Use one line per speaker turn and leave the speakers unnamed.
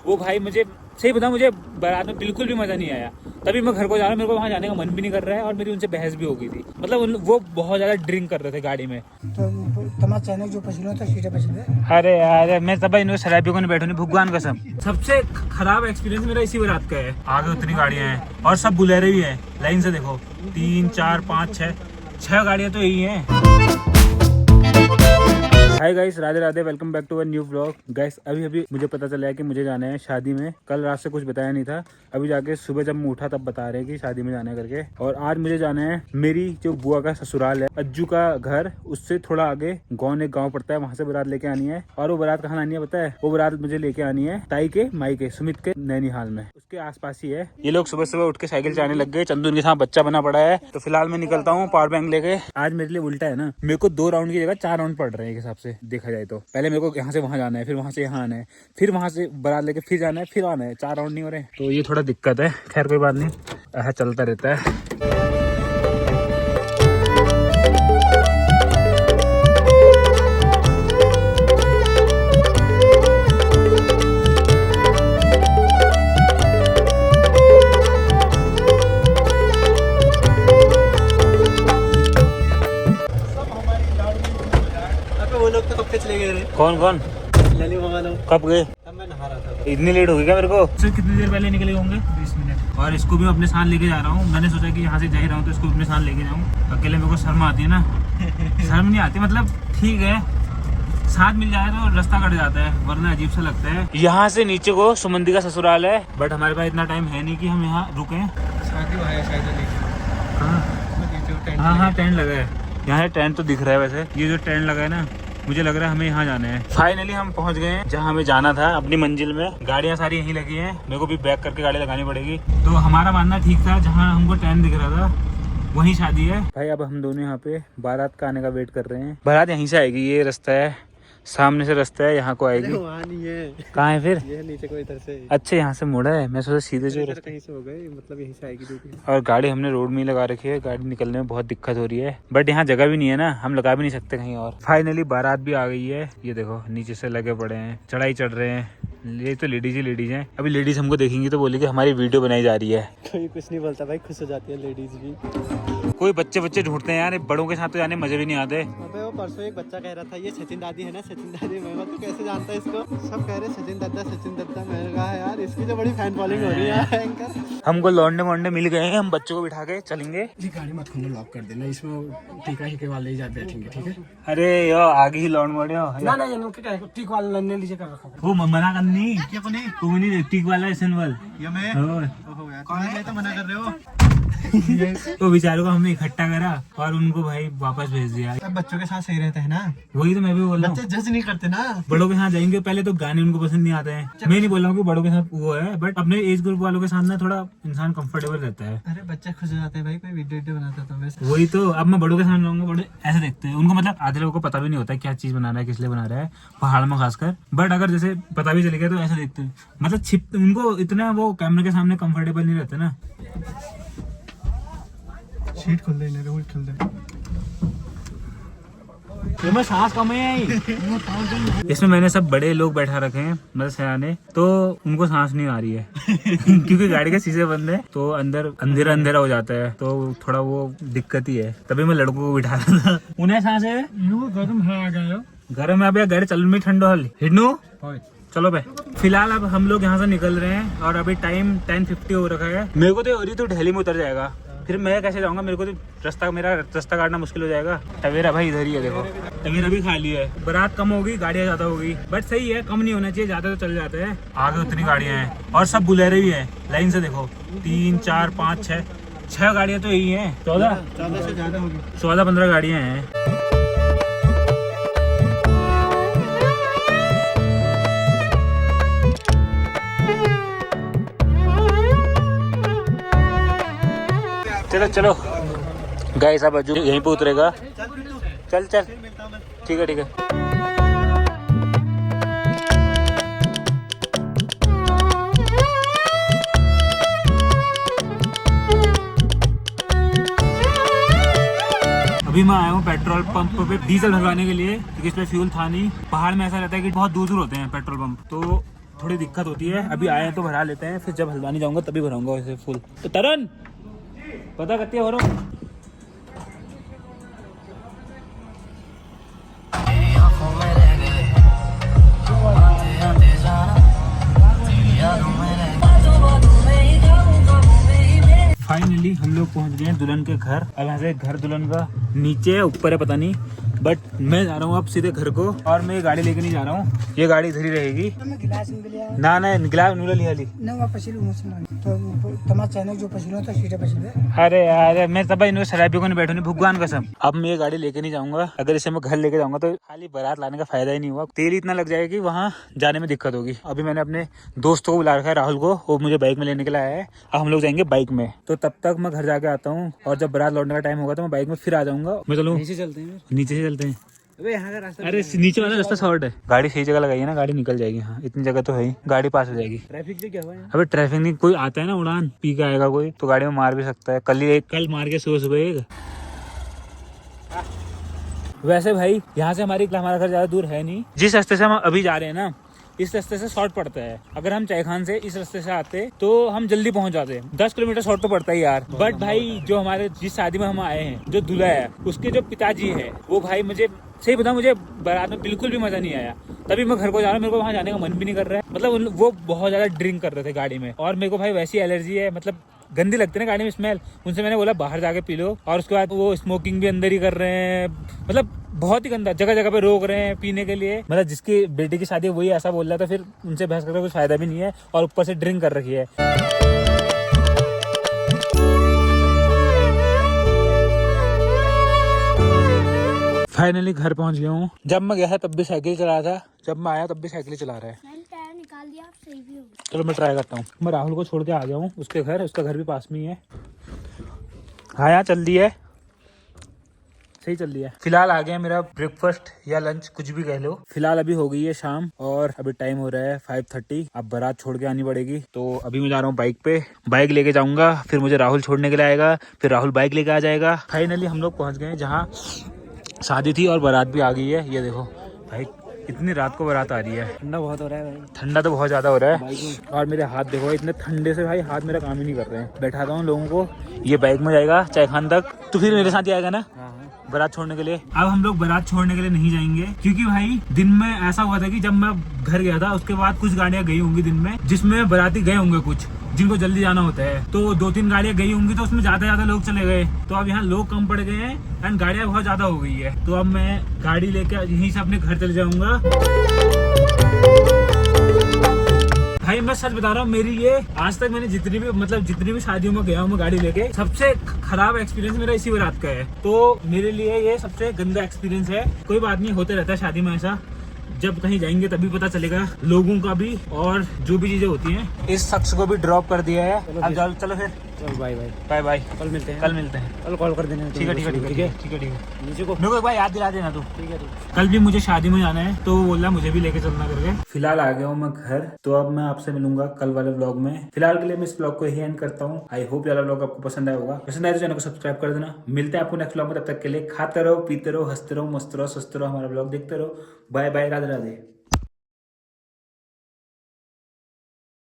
वो भाई मुझे सही बताऊं, मुझे बारात में बिल्कुल भी मजा नहीं आया। तभी मैं घर को जा रहा हूँ, मेरे को वहाँ जाने का मन भी नहीं कर रहा है और मेरी उनसे बहस भी हो गई थी। मतलब वो बहुत ज्यादा ड्रिंक कर रहे थे गाड़ी में।
तो तुम्हारा चैनल जो पसंद होता है सीधे पसंद है।
अरे यार मैं तब इन शराबियों को नहीं बैठूंगी, भगवान कसम। सबसे खराब एक्सपीरियंस मेरा इसी बारात का है। आगे उतनी गाड़ियां हैं और सब बुलेरे भी हैं। लाइन से देखो 3 4 5 6 गाड़ियां तो यही हैं। Hi guys, Radhe Radhe, welcome back to a new vlog. Guys अभी मुझे पता चला है कि मुझे जाना है शादी में। कल रात से कुछ बताया नहीं था, अभी जाके सुबह जब मैं उठा तब बता रहे हैं कि शादी में जाना है करके। और आज मुझे जाना है मेरी जो बुआ का ससुराल है, अज्जू का घर, उससे थोड़ा आगे एक गाँव पड़ता है, वहाँ से बारात लेके आनी है। और वो बारात कहाँ आनी है पता है? वो बारात मुझे लेके आनी है ताई के माई के सुमित के नैनीहाल में, उसके आसपास ही है। ये लोग सुबह सुबह उठ के साइकिल चलाने लग गए। चंदू उनके साथ बच्चा बना पड़ा है। तो फिलहाल मैं निकलता हूँ पावर बैंक लेके। आज मेरे लिए उल्टा है ना, मेरे को 2 राउंड की जगह 4 राउंड पड़ रहे हैं एक हिसाब से देखा जाए तो। पहले मेरे को यहाँ से वहाँ जाना है, फिर वहाँ से यहाँ आना है, फिर वहाँ से बारात लेके फिर जाना है, फिर आना है। 4 राउंड नहीं हो रहे, तो ये थोड़ा दिक्कत है। खैर कोई बात नहीं, ऐसा चलता रहता है। कौन कौन कब गए?
मैं नहा रहा था।
इतनी लेट हो गई क्या मेरे को? सर कितनी देर पहले निकले होंगे? 20 मिनट। और इसको भी अपने साथ लेके जा रहा हूँ। मैंने सोचा कि यहाँ से जा ही रहा हूँ तो इसको अपने साथ लेके जाऊँ। अकेले मेरे को शर्म आती है ना। शर्म नहीं आती, मतलब ठीक है साथ मिल जाए तो रास्ता कट जाता है, वरना अजीब सा लगता है। यहाँ से नीचे को सुमंदी का ससुराल है, बट हमारे पास इतना टाइम है नहीं कि हम यहाँ रुके। हाँ टेंट लगा है यहाँ। टेंट तो दिख रहा है वैसे। ये जो टेंट लगा है ना, मुझे लग रहा है हमें यहाँ जाना है। फाइनली हम पहुँच गए हैं जहाँ हमें जाना था, अपनी मंजिल में। गाड़ियाँ सारी यहीं लगी हैं, मेरे को भी बैक करके गाड़ी लगानी पड़ेगी। तो हमारा मानना ठीक था, जहाँ हमको टेंट दिख रहा था वहीं शादी है। भाई अब हम दोनों यहाँ पे बारात का आने का वेट कर रहे हैं। बारात यहीं से आएगी, ये रास्ता है, सामने से रास्ता है, यहाँ को आएगी।
वहाँ नहीं है।
कहाँ है फिर?
ये नीचे को इधर से।
अच्छा यहाँ से मुड़ा है, मैं सोचा सीधे जो
कहीं से हो गए, मतलब यहीं से आएगी ड्यूटी।
और गाड़ी हमने रोड में ही लगा रखी है, गाड़ी निकलने में बहुत दिक्कत हो रही है। बट यहाँ जगह भी नहीं है ना, हम लगा भी नहीं सकते कहीं और। फाइनली बारात भी आ गई है। ये देखो नीचे से लगे पड़े हैं, चढ़ाई चढ़ रहे हैं। ये तो लेडीज ही लेडीज हैं। अभी लेडीज हमको देखेंगी तो बोलेगी हमारी वीडियो बनाई जा रही है।
कोई कुछ नहीं बोलता भाई, खुश हो जाती है लेडीज भी।
कोई बच्चे ढूंढते हैं यार, बड़ों के साथ तो जाने मजे भी नहीं आते।
अबे वो परसों एक बच्चा कह रहा था ये सचिन दादी है ना, सचिन दादी। मैं तो कैसे जानता है इसको? सब कह रहे सचिन दत्ता सचिन दत्ता। मैंने कहा यार इसकी तो बड़ी फैन फॉलोइंग हो रही है एंकर। हमको लौंडे वोंडे मिल गए हैं, हम बच्चों को बिठा के चलेंगे। जी गाड़ी मत खोलो, लॉक कर देना, इसमें टीका ही के वाले ही जाते बैठेंगे, ठीक है?
अरे यो आगे ही लौंड मोड़े
ना टीक वाला लन्ने लीजिए कर रखा।
वो मना करनी क्या कोनी तुम नहीं टिक वाला सिंबल
ये मैं ओहो यार कौन है तो मना कर रहे हो?
तो बेचारों को हमने इकट्ठा करा और उनको भाई वापस भेज दिया।
सब बच्चों के साथ सही रहते हैं ना,
वही तो मैं भी बोल रहा हूँ।
बच्चे जज नहीं करते ना।
बड़ों के साथ जाएंगे पहले तो गाने उनको पसंद नहीं आते हैं। मैं नहीं बोल रहा हूँ कि बड़ों के साथ वो है, बट अपने एज ग्रुप वालों के साथ ना थोड़ा इंसान कंफर्टेबल रहता है।
अरे बच्चे खुश हो जाते हैं भाई, कोई वीडियो बनाता तो वैसे।
वही तो, अब मैं बड़ों के साथ रहूंगा, बड़े ऐसे देखते हैं उनको, मतलब आधे लोगों को पता भी नहीं होता है क्या चीज बना रहा है, किस लिए बना रहा है, पहाड़ में खासकर। बट अगर जैसे पता भी चले गया तो ऐसे देखते हैं, मतलब छिप उनको इतना वो कैमरे के सामने कंफर्टेबल नहीं रहते ना।
शीट खोल दे, रोड खोल दे।
इसमें सांस कम है। इसमें मैंने सब बड़े लोग बैठा रखे हैं, मतलब सयाने, तो उनको सांस नहीं आ रही है क्योंकि गाड़ी के शीशे बंद है तो अंदर अंधेरा अंधेरा हो जाता है, तो थोड़ा वो दिक्कत ही है। तभी मैं लड़कों को बिठा रहा था। उन्हें सांस है गर्म है, आ गए गर्म है। अब गाड़ी चल में ठंडो हल हिडनू चलो भाई। फिलहाल अब हम लोग यहाँ से निकल रहे हैं और अभी टाइम 10:50 हो रखा है। मेरे को तो और तो दिल्ली में उतर जाएगा, फिर मैं कैसे जाऊंगा? मेरे को तो मेरा रास्ता काटना मुश्किल हो जाएगा। टवेरा भाई इधर ही है, देखो टवेरा भी खाली है। बारात कम होगी, गाड़ियाँ ज्यादा होगी, बट सही है, कम नहीं होना चाहिए, ज्यादा तो चल जाते हैं। आगे उतनी गाड़ियाँ हैं और सब बुलेरे भी है। लाइन से देखो 3 4 5 6 गाड़ियाँ तो यही है। 14
से ज्यादा होगी,
14-15 गाड़ियाँ हैं। चलो चलो गाइस, अब अजू यहीं पे उतरेगा। चल ठीक है। अभी मैं आया हूँ पेट्रोल पंप पे डीजल भरवाने के लिए, क्योंकि इस पे फ्यूल था नहीं। पहाड़ में ऐसा रहता है कि बहुत दूर होते हैं पेट्रोल पंप, तो थोड़ी दिक्कत होती है। अभी आए हैं तो भरा लेते हैं, फिर जब हल्द्वानी जाऊंगा तभी भराऊंगा वैसे फुल। तो तरन पता करती है हो रहा हूँ। फाइनली हम लोग पहुंच गए हैं दुल्हन के घर। अब यहाँ से घर दुल्हन का नीचे है ऊपर है पता नहीं, बट मैं जा रहा हूँ अब सीधे घर को। और मैं ये गाड़ी लेके नहीं जा रहा हूँ, ये गाड़ी इधर ही रहेगी। ना ना गिलास नूला लिया ली। अरे यार मैं तब इन्हें शराबियों को नहीं बैठूंगी भगवान कसम। अब मैं ये गाड़ी लेके नहीं जाऊंगा, अगर इसे मैं घर लेके जाऊंगा तो खाली बारात लाने का फायदा ही नहीं हुआ। तेल इतना लग जाएगा कि वहाँ जाने में दिक्कत होगी। अभी मैंने अपने दोस्तों को बुला रखा है, राहुल को, वो मुझे बाइक में लेने के लिए आया है। अब हम लोग जाएंगे बाइक में। तो तब तक मैं घर जाके आता हूँ और जब बारात लौटने का टाइम होगा तो मैं बाइक में फिर आ जाऊंगा। मैं चलूँ नीचे चलते हैं, नीचे से चलते हैं। अबे यहाँ का रास्ता, अरे नीचे वाला रास्ता शॉर्ट है। गाड़ी सही जगह लगाई है ना, गाड़ी निकल जाएगी। हाँ इतनी जगह तो है ही, गाड़ी पास हो जाएगी। ट्रैफिक से क्या हुआ है? अबे ट्रैफिक नहीं, कोई आता है ना उड़ान पी के आएगा कोई तो गाड़ी में मार भी सकता है। कल मार के सुबह एक। वैसे भाई यहाँ से हमारा घर ज्यादा दूर है नहीं। जिस रास्ते से हम अभी जा रहे हैं ना, इस रास्ते से शॉर्ट पड़ता है। अगर हम चायखान से इस रास्ते से आते तो हम जल्दी पहुंच जाते। 10 किलोमीटर शॉर्ट तो पड़ता ही यार। बट भाई जो हमारे जिस शादी में हम आए हैं, जो दूल्हा है उसके जो पिताजी है, वो भाई मुझे सही बताऊं, मुझे बारात में बिल्कुल भी मजा नहीं आया। तभी मैं घर को जा रहा हूँ, मेरे को वहाँ जाने का मन भी नहीं कर रहा है। मतलब वो बहुत ज्यादा ड्रिंक कर रहे थे गाड़ी में, और मेरे को भाई वैसी एलर्जी है, मतलब गंदी लगती है ना गाड़ी में स्मेल। उनसे मैंने बोला बाहर जाके पी लो, और उसके बाद वो स्मोकिंग भी अंदर ही कर रहे हैं। मतलब बहुत ही गंदा, जगह जगह पे रोक रहे हैं पीने के लिए। मतलब जिसकी बेटी की शादी है वही ऐसा बोल रहा था, फिर उनसे बहस करके कुछ फायदा भी नहीं है, और ऊपर से ड्रिंक कर रखी है। फाइनली घर पहुंच गया हूँ। जब मैं गया था तब भी साइकिल चला रहा था, जब मैं आया तब भी साइकिल चला रहा है।
टायर निकाल दिया, सही भी हो गया।
चलो मैं ट्राई करता हूँ। मैं राहुल को छोड़ के आ गया हूँ उसके घर, उसका घर भी पास में ही है। हाँ यहाँ चल रही है, सही चल रही है। फिलहाल आ गया मेरा ब्रेकफास्ट या लंच कुछ भी कह लो। फिलहाल अभी हो गई है शाम और अभी टाइम हो रहा है 5:30। अब बारात छोड़ के आनी पड़ेगी, तो अभी मैं जा रहा हूँ बाइक पे। बाइक लेके जाऊंगा, फिर मुझे राहुल छोड़ने के लिए आएगा, फिर राहुल बाइक लेके आ जाएगा। फाइनली हम लोग पहुँच गए जहाँ शादी थी और बारात भी आ गई है। ये देखो भाई इतनी रात को बारात आ रही है। ठंडा बहुत हो रहा है भाई, ठंडा तो बहुत ज्यादा हो रहा है। और मेरे हाथ देखो इतने ठंडे से भाई हाथ मेरा काम ही नहीं कर रहे हैं। बैठाता हूँ लोगों को, ये बाइक में जाएगा चायखान तक, तो फिर मेरे साथ ही आएगा ना बारात छोड़ने के लिए। अब हम लोग बारात छोड़ने के लिए नहीं जाएंगे, क्योंकि भाई दिन में ऐसा हुआ था कि जब मैं घर गया था उसके बाद कुछ गाड़ियां गई होंगी दिन में, जिसमें बाराती गए होंगे कुछ जिनको जल्दी जाना होता है। तो 2-3 गाड़ियां गई होंगी, तो उसमें ज्यादा लोग चले गए। तो अब यहाँ लोग कम पड़ गए हैं एंड गाड़ियां बहुत ज्यादा हो गई है। तो अब मैं गाड़ी लेके यहीं से अपने घर चले जाऊंगा। भाई मैं सच बता रहा हूँ, मेरी ये आज तक मैंने जितनी भी शादियों में गया हूँ मैं गाड़ी लेके, सबसे खराब एक्सपीरियंस मेरा इसी बारात का है। तो मेरे लिए ये सबसे गंदा एक्सपीरियंस है। कोई बात नहीं, होते रहता है शादी में ऐसा। जब कहीं जाएंगे तभी पता चलेगा लोगों का भी, और जो भी चीजें होती हैं। इस शख्स को भी ड्रॉप कर दिया है। अब चलो फिर, चलो बाय बाय बाय बाय, कल मिलते हैं। कल कॉल कर देना। ठीक है नीचे को मेरे को एक बार याद दिला देना तू। ठीक है। कल भी मुझे शादी में जाना है, तो वो बोल रहा मुझे भी लेके चलना करके। फिलहाल आ गया हूँ मैं घर, तो अब मैं आपसे मिलूंगा कल वाले व्लॉग में। फिलहाल के लिए मैं इस व्लॉग को यही एंड करता हूँ। आई होप ये वाला व्लॉग आपको पसंद आया होगा। पसंद आए तो चैनल को सब्सक्राइब कर देना। मिलते हैं आपको नेक्स्ट व्लॉग में, तब तक के लिए खाते रहो, पीते रहो, हंसते रहो, मस्त रहो, स्वस्थ रहो, हमारा व्लॉग देखते रहो। Bye bye, Radhe Radhe.